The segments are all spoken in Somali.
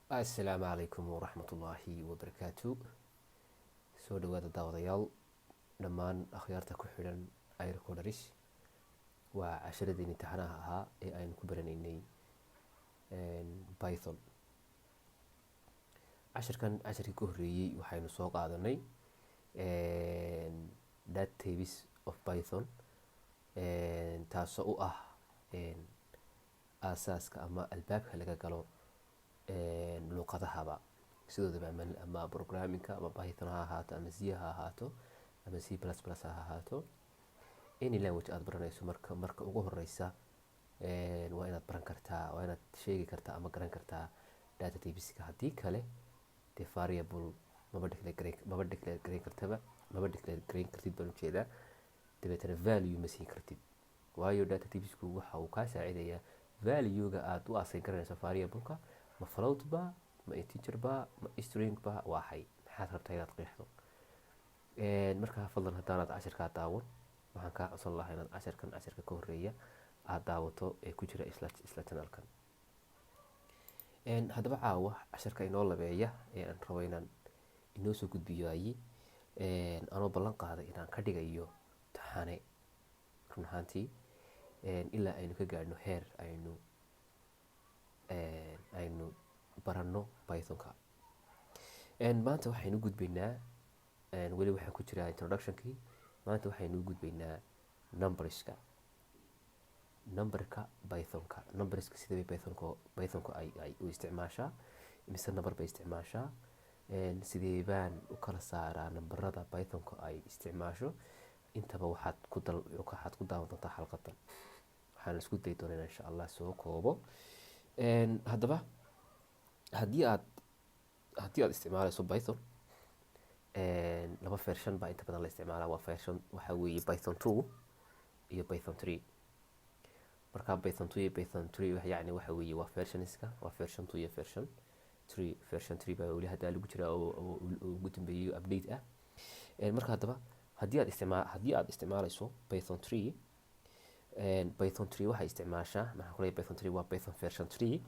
Assalaamu calaykum waraxmatullaahi wabarakaatu. Soo dhawaada daawadayaal dhammaan akhyaarta ku xidhan iRecorderis. Waa casharadii imtixaanaha ahaa ee aynu ku baranaynay Python. Casharkii ka horreeyey waxaynu soo qaadanay database of Python, taasoo u ah aasaaska ama albaabka laga galo luqadahaba sidoodaba, ama programmingka, ama Python ha ahaato, ama C ha ahaato, ama C++ ha ahaato. Any language aad baranayso marka ugu horeysa waa inaad baran kartaa, waa inaad sheegi kartaa ama garan kartaa database-ka. Haddii kale dee variable maba declare gareyn kartid baan ujeedaa, dabeetana value ma siin kartid, waayo database-ku waxa uu kaa saacidayaa value-ga aad u assign garanayso variable-ka. Ma float ba, ma integer ba, ma string ba, waa maxay, maxaad rabtaa inaad qeexdo. Markaa fadlan haddaanaad casharkaa daawan, waxaan kaa codsan lahaa inaad casharka ka horreeya aad daawato ee ku jira isla channelkan. Haddaba caawa casharka inoo labeeya ee aan rabo inaan inoo soo gudbiyo anoo ballan qaaday inaan ka dhigayo taxane run ahaantii ilaa aynu ka gaadhno heer aynu baranno Python-ka. Maanta waxaynu gudbaynaa, weli waxaan ku jiraa introduction-kii. Maanta waxaynu gudbaynaa numberka Python-ka. Numberska sida bay Python-ku ay u isticmaashaa, imise number bay isticmaashaa, sidee baan u kala saaraa numberada Python-ku ay isticmaasho. Intaba waxaad ku daawan doontaa xalqadan. Waxaan isku dayi doonaa insha Allah soo koobo. Haddaba haddii aad isticmaalayso Python, laba version baa inta badan la isticmaalaa. Waa version waxa weeye Python 2 iyo Python 3. Marka Python 2 iyo Python 3 yacni waxa weeye waa versionska, waa version 2 iyo version 3. Version 3 baa weli hadda lagu jiraa oo ugu dambeeyay update ah. Marka haddaba haddii aad isticmaalayso Python 3, Python 3 waxay isticmaashaa, maxaan ku leeyahay Python 3 waa Python version 3.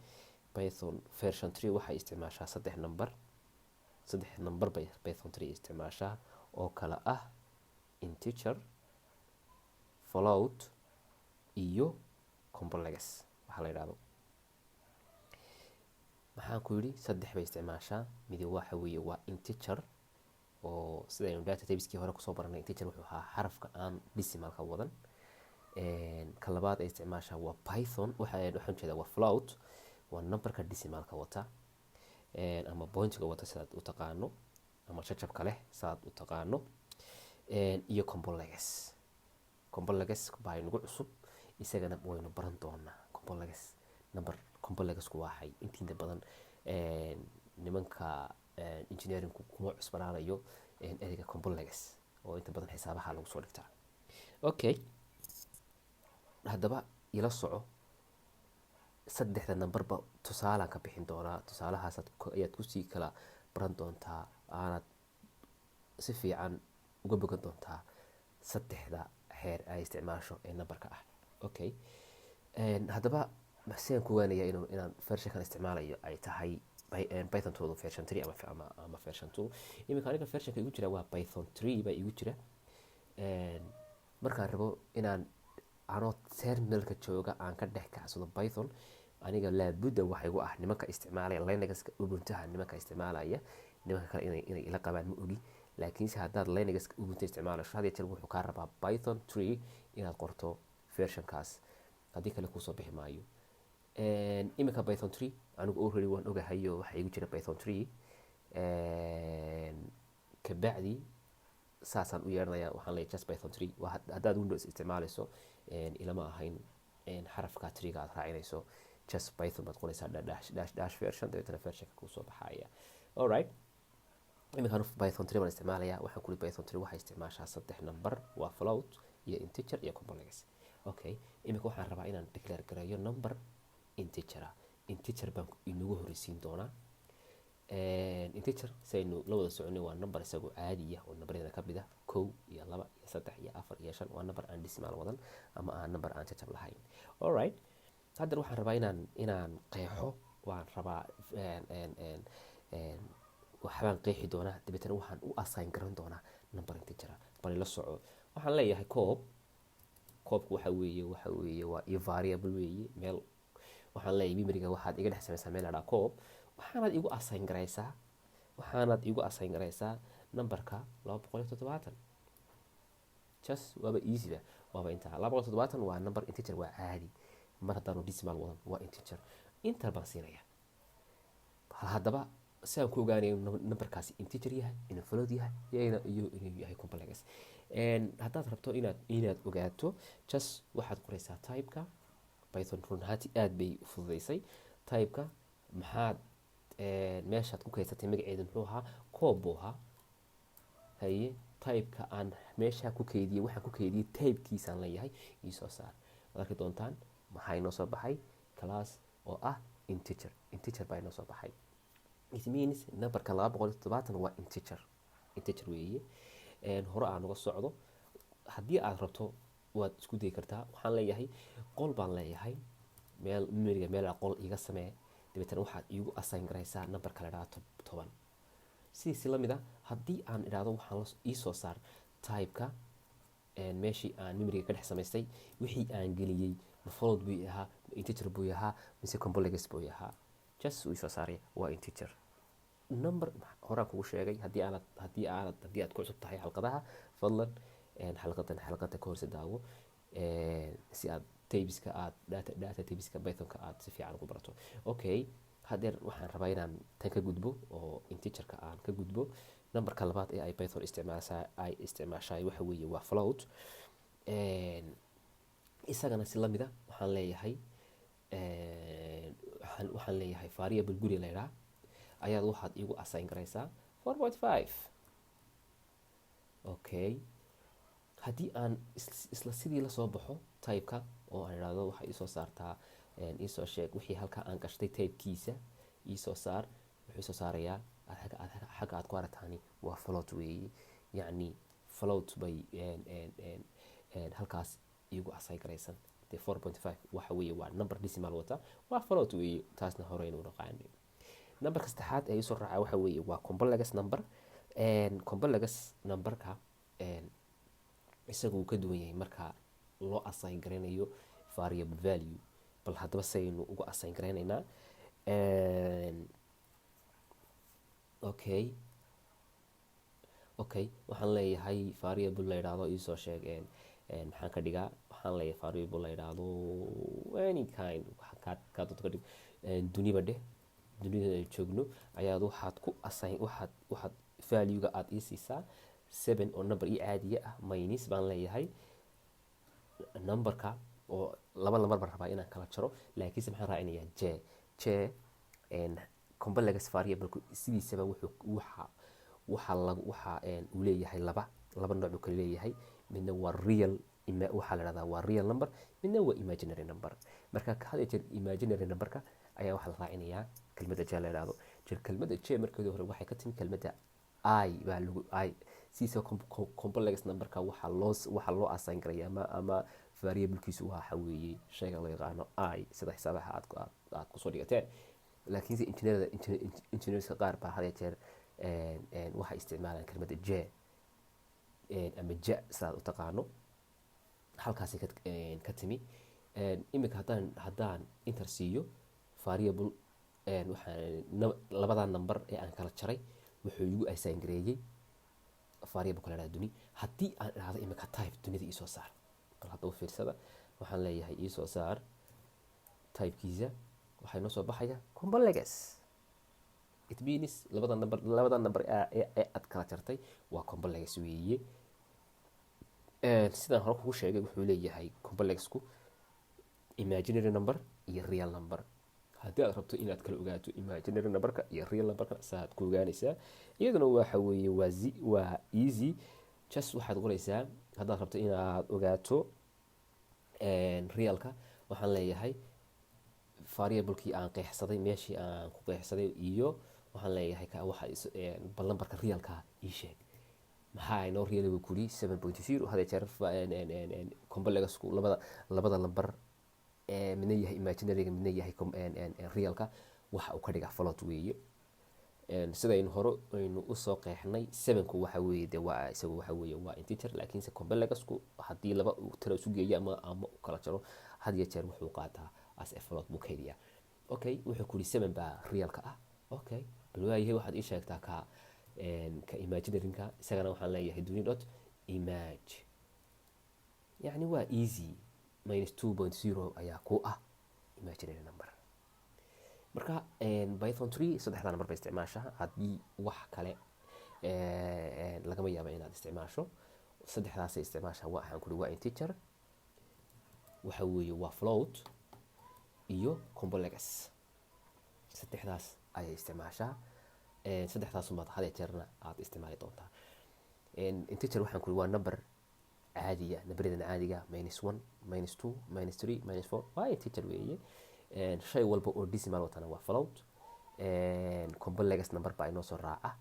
Python version 3 waxay isticmaashaa saddex number bay Python 3 isticmaashaa oo kala ah integer, float iyo complex waxa la yiraahdo. Maxaan ku yiri saddex bay isticmaashaa. mid waxa weeye waa integer, oo sidaynu database-kii hore kusoo baranay integer wuxuu ahaa xarafka aan decimal-ka wadan. Ka labaad ay isticmaashaa waa Python, waxaan jeedaa waa float, waa numberka decimal-ka wata, ama point-ga wata sidaad u taqaano, ama jajabka leh sidaad u taqaano, iyo complex baa nagu cusub, isagana waynu baran doonaa. Complexku waa xay intiina badan nimanka engineering-ku kuma cusbanaanayo ereyga complex oo inta badan xisaabaha lagu soo dhigtaa. Okay, haddaba ila soco. Saddexda numberba tusaalaan ka bixin doonaa. Tusaalahaas ayaad kusii kala baran doontaa, aanad si fiican uga bogan doontaa saddexda heer ay isticmaasho ee numberka ah. Okay, haddaba maxaan ku waanayaa inaan version-kan isticmaalayo ay tahay Python 2 version 3 ama version 2. Iminka aniga version-ka igu jira waa Python 3 baa igu jira. Markaan rabo inaan anoo terminalka jooga aan ka dhex kacsado Python, aniga laabudda waxa igu ah nimanka isticmaalaya Linux-ka, Ubuntu-ha nimanka isticmaalaya, nimanka kale inay ila qabaan ma ogi. Laakiinse haddaad Linux-ka Ubuntu isticmaalayso, had iyo jeer wuxuu kaa rabaa Python 3 inaad qorto version-kaas, haddii kale kusoo bixi maayo. Iminka Python 3 anigu already waan ogahayo waxa igu jira Python 3. Kabacdi saasaan u yeeranayaa, waxaan leeyahay just Python 3. Haddaad Windows isticmaalayso, ilama ahayn xarafka 3-ga aad raacinayso, just Python baad qoraysaa dash version, dabeetana version-ka kusoo baxaya. Alright, iminkaan Python 3 baan isticmaalayaa. Waxaan ku leeyahay Python 3 waxay isticmaashaa saddex number, waa float iyo integer iyo complex. Okay, iminka waxaan rabaa inaan declare gareeyo number integer baan inagu horeysiin doonaa. Integer saynu la wada soconay waa number isagoo caadi ah oo numberada ka mid ah 1 iyo 2 iyo 3 iyo 4 iyo 5. waa number aan decimal wadan ama number aan jajab lahayn. Alright, hadda waxaan rabaa inaan qeexo waan rabaa waxbaan qeexi doonaa dabeetana waxaan u assign garan doonaa number integer bal ila soco. waxaan leeyahay koobku waxa weeye waa iyo variable weeye meel. waxaan leeyahay memoryga waxaad iga dhex samaysaa meel adhaa koob, waxaanaad igu assign garaysaa numberka 270. just waaba easy ba, waaba intaa 270 waa number integer, waa caadi mar haddaanu decimal wadan waa integer. inter baan siinaya. haddaba si aan ku ogaanayo numberkaasi integer yahay, inuu float yahay iyo inuu yahay complex. haddaad rabto inaad ogaato just waxaad qoraysaa typeka. python run ahaantii aad bay u fududeysay typeka. maxaad meeshaad ku kaysatay magaceeda muxuu ahaa? koob buu ahaa. haye typeka aan meeshaa ku keydiyey, waxaan ku keydiyey typekiisaan leeyahay iisoo saar. waad arki doontaan maxaa inoo soo baxay class oo ah integer baa inoo soo baxay. it means numberka 270 waa integer weeye. hore aan uga socdo, haddii aad rabto waad isku dayi kartaa. waxaan leeyahay qol baan leeyahay, memoryga meel qol iga samee, dabeetana waxaad iigu assign garaysaa numberka la idhaahdo 10. sidiisi lamid a haddii aan idhaahdo waxaan iisoo saar typeka meeshii aan memoryga ka dhex samaystay, wixii aan geliyey ma float buu ahaa, ma integer buu ahaa, mise complex buu ahaa. just uu isoo saaraya waa integer. number horaan kugu sheegay haddii aad ku cusub tahay xalqadaha, fadlan xalqada ka horse daawo si aad tabiska data tabiska pythonka aad si fiican ugu barato. okay, hadeer waxaan rabaa inaan tan ka gudbo oo integerka aan ka gudbo. numberka labaad ee ay python isticmaashay waxa weeye waa float. isagana si lamida waxaan leeyahay variable guri la yidhaha ayaad waxaad igu assign garaysaa 4.5. okay, haddii aan isla sidii lasoo baxo typeka oo aan idhaahdo waxaa iisoo saartaa iisoo sheeg wixii halkaa aan gashtay typekiisa iisoo saar, wuxuu isoo saarayaa xagga aad ku aragtaani waa float weeye. yacni float bay halkaas iigu assign garaysan. dee 4.5 waxa weeye waa number decimal wata, waa float weeye. taasna horeynu naqaanay. numberka saddexaad ee isoo raaca waxa weeye waa complex number. complex numberka isagu uu ka duwan yahay marka loo assign garaynayo variable value. bal haddaba saynu ugu assign garaynaynaa. okay, waxaan leeyahay variable la yidhaahdo iisoo sheeg maxaan ka dhigaa. waxaan leeyahay variable la yidhaahdo any kind kaa doonto ka dhig. duniba dheh, dunida ay joogno ayaad waxaad ku assign waxaad valuega aad ii siisaa 7 oo number ii caadiya ah minus baan leeyahay numberka oo laba lambar baan rabaa inaan kala jaro, laakiinse maxaan raacinayaa j complex variable sidiisaba uu leeyahay laba nooc uu kala leeyahay. midna waa real, waxaa la dhahdaa waa real number, midna waa imaginary number. marka had jeer imaginary numberka ayaa waxaa la raacinayaa kelmadda j la yidhaahdo. kelmadda j markeedii hore waxay ka timi kelmadda I baa lagu siisa complex numberka waxaa loo assign garaya ama variablekiisu waxa weeye shayga loo yaqaano I sida xisaabaha aad kusoo dhigateen. laakiinse engineerska qaar baa had jeer waxay isticmaalaan kelmadda j ama ja sidaad u taqaano. halkaasi ka timi. iminka haddaan inter siiyo variable labadaa number ee aan kala jaray wuxuu igu assign gareeyey variable kala dhahda duni. haddii aan idhaahdo iminka type dunida iisoo saar, bal hadda u fiirsada. waxaan leeyahay iisoo saar typekiisa, waxaa inoo soo baxaya complex. it means labada number ee aad kala jartay waa complex weeye. sidaan hore kugu sheegay wuxuu leeyahay complexku imaginary number iyo real number. haddii aad rabto inaad kala ogaato imaginary numberka iyo real numberka saaad ku ogaanaysaa. iyaduna waxa weeye waa easy. just waxaad qoraysaa haddaad rabto inaad ogaato realka. waxaan leeyahay variablekii aan qeexsaday, meeshii aan ku qeexsaday, iyo waxaan leeyahay bal numberka realka ii sheeg. maxaa inoo real kuli 7.0. hada jeer complexku labada number midna yahay imaginaryga midna yahay realka waxa uu ka dhigaa float weeye. sidaynu hore aynu usoo qeexnay 7ku waxa weeye de waa isagu waxa weeye waa integer, laakiinse complex-ku haddii laba tiro isu geeyo ama u kala jaro had iyo jeer wuxuu qaataa as a float buu kaydiyaa. okay wuxuu ku yidhi 7 baa realka ah. okay bal waayahay waxaad ii sheegtaa ka imaginarinka, isagana waxaan leeyahay duni dot image, yacni waa easy. minus 2.0 ayaa ku ah imaginary number. marka python 3 saddexdaa number bay isticmaashaa. haddii wax kale lagama yaaba inaad isticmaasho, saddexdaasay isticmaashaa. waxaan kuri waa integer, waxa weeye waa float iyo complex. saddexdaas ayay isticmaashaa. saddexdaasumaad had iyo jeerna aad isticmaali doontaa. integer waxaan kuri waa number caadiya, numberyadan caadiga -1 -2 -3 -4 waa integer weeye. shay walba oo decimal watana waa float. complex number baa inoo soo raaca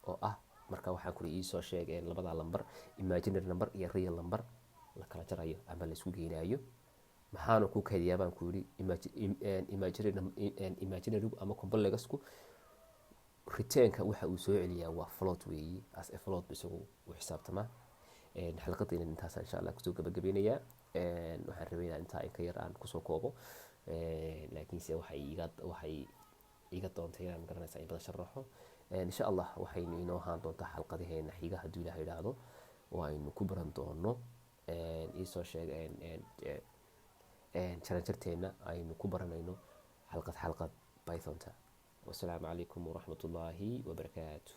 oo ah marka waxaan kuri iisoo sheegeen labada number imaginary number iyo real number la kala jarayo ama la isku geynayo. maxaana ku kaydiyaa baan ku yidhi imaginary ama complexku returnka waxa uu soo celiyaa waa float weeye. as a float isagu u xisaabtamaa. xalqadayna intaas insha Allah kusoo gabagabeynayaa. waxaan rabeynaa intaa in ka yar aan kusoo koobo, laakiinse waxay iga doontay inaan garanaysaa in badan sharaxo. insha Allah waxaynu inoo ahaan doontaa xalqadaheena xiga hadduu Ilaahay yidhaahdo, oo aynu ku baran doono iisoo sheeg jaranjarteena aynu ku baranayno xalqad Pythonta. wasalaamu calaykum waraxmatullaahi wabarakaatu.